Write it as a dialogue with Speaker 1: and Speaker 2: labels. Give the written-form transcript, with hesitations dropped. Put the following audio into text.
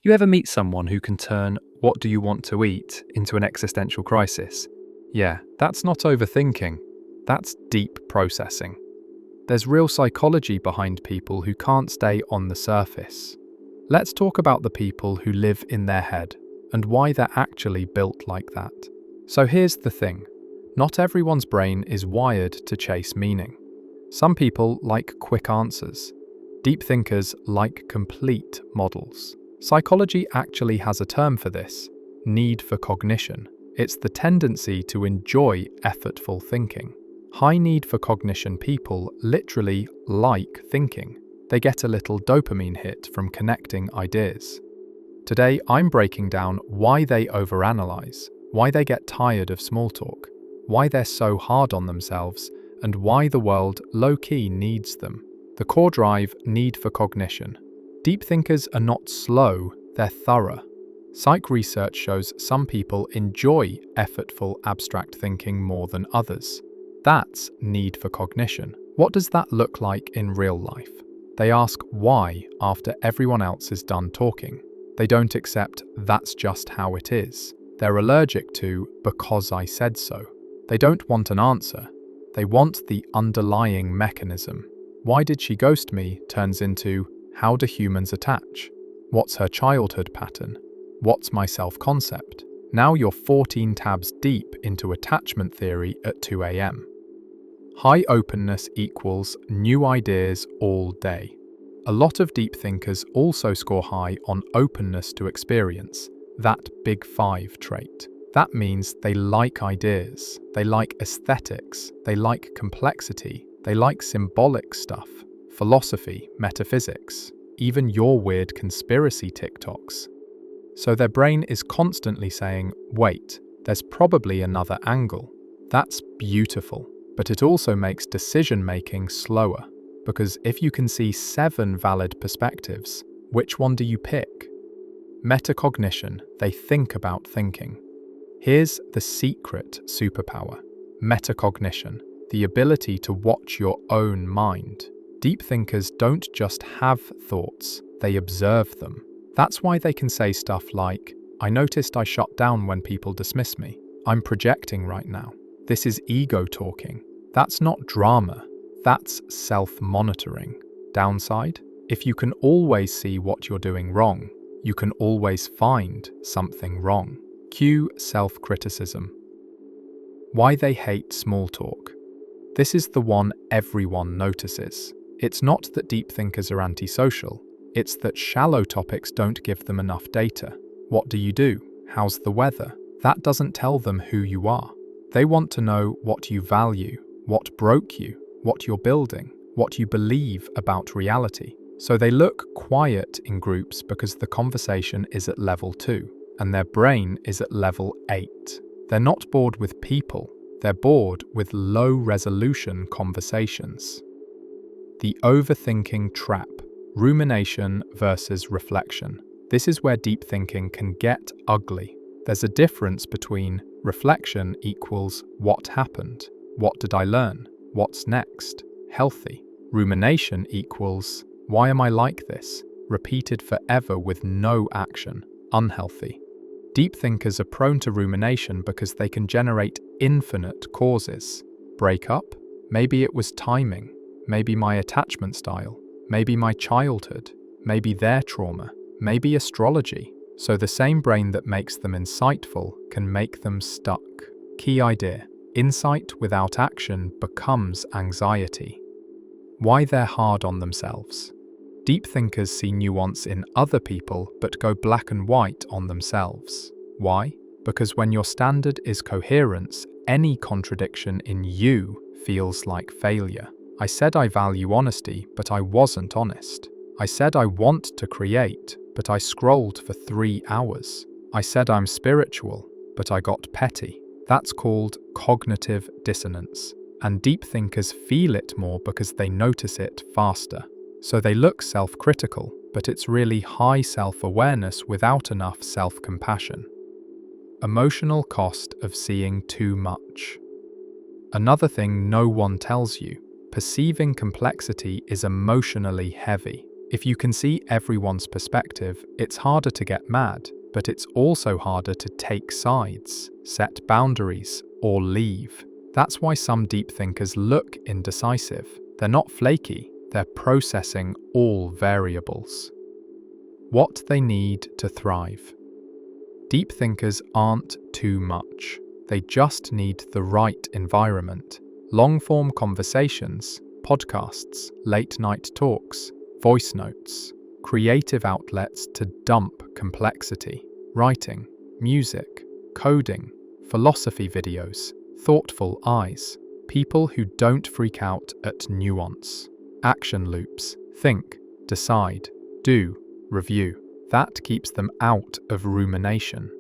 Speaker 1: You ever meet someone who can turn "what do you want to eat" into an existential crisis? Yeah, that's not overthinking. That's deep processing. There's real psychology behind people who can't stay on the surface. Let's talk about the people who live in their head and why they're actually built like that. So here's the thing. Not everyone's brain is wired to chase meaning. Some people like quick answers. Deep thinkers like complete models. Psychology actually has a term for this: need for cognition. It's the tendency to enjoy effortful thinking. High need for cognition people literally like thinking. They get a little dopamine hit from connecting ideas. Today, I'm breaking down why they overanalyze, why they get tired of small talk, why they're so hard on themselves, and why the world low-key needs them. The core drive: need for cognition. Deep thinkers are not slow, they're thorough. Psych research shows some people enjoy effortful abstract thinking more than others. That's need for cognition. What does that look like in real life? They ask why after everyone else is done talking. They don't accept "that's just how it is." They're allergic to "because I said so." They don't want an answer. They want the underlying mechanism. "Why did she ghost me?" turns into "how do humans attach? What's her childhood pattern? What's my self-concept?" Now you're 14 tabs deep into attachment theory at 2 a.m. High openness equals new ideas all day. A lot of deep thinkers also score high on openness to experience, that big 5 trait. That means they like ideas, they like aesthetics, they like complexity, they like symbolic stuff, philosophy, metaphysics, even your weird conspiracy TikToks. So their brain is constantly saying, wait, there's probably another angle. That's beautiful, but it also makes decision-making slower, because if you can see 7 valid perspectives, which one do you pick? Metacognition: they think about thinking. Here's the secret superpower: metacognition, the ability to watch your own mind. Deep thinkers don't just have thoughts, they observe them. That's why they can say stuff like, "I noticed I shut down when people dismiss me. I'm projecting right now. This is ego talking." That's not drama, that's self-monitoring. Downside? If you can always see what you're doing wrong, you can always find something wrong. Cue self-criticism. Why they hate small talk. This is the one everyone notices. It's not that deep thinkers are antisocial, it's that shallow topics don't give them enough data. What do you do? How's the weather? That doesn't tell them who you are. They want to know what you value, what broke you, what you're building, what you believe about reality. So they look quiet in groups because the conversation is at level 2, and their brain is at level 8. They're not bored with people, they're bored with low-resolution conversations. The overthinking trap: rumination versus reflection. This is where deep thinking can get ugly. There's a difference between reflection equals what happened, what did I learn, what's next, healthy. Rumination equals why am I like this, repeated forever with no action, unhealthy. Deep thinkers are prone to rumination because they can generate infinite causes. Breakup? Maybe it was timing. Maybe my attachment style. Maybe my childhood. Maybe their trauma. Maybe astrology. So the same brain that makes them insightful can make them stuck. Key idea: insight without action becomes anxiety. Why they're hard on themselves. Deep thinkers see nuance in other people but go black and white on themselves. Why? Because when your standard is coherence, any contradiction in you feels like failure. I said I value honesty, but I wasn't honest. I said I want to create, but I scrolled for 3 hours. I said I'm spiritual, but I got petty. That's called cognitive dissonance. And deep thinkers feel it more because they notice it faster. So they look self-critical, but it's really high self-awareness without enough self-compassion. Emotional cost of seeing too much. Another thing no one tells you: perceiving complexity is emotionally heavy. If you can see everyone's perspective, it's harder to get mad, but it's also harder to take sides, set boundaries, or leave. That's why some deep thinkers look indecisive. They're not flaky, they're processing all variables. What they need to thrive. Deep thinkers aren't too much. They just need the right environment. Long-form conversations, podcasts, late-night talks, voice notes, creative outlets to dump complexity, writing, music, coding, philosophy videos, thoughtful eyes, people who don't freak out at nuance, action loops, think, decide, do, review. That keeps them out of rumination.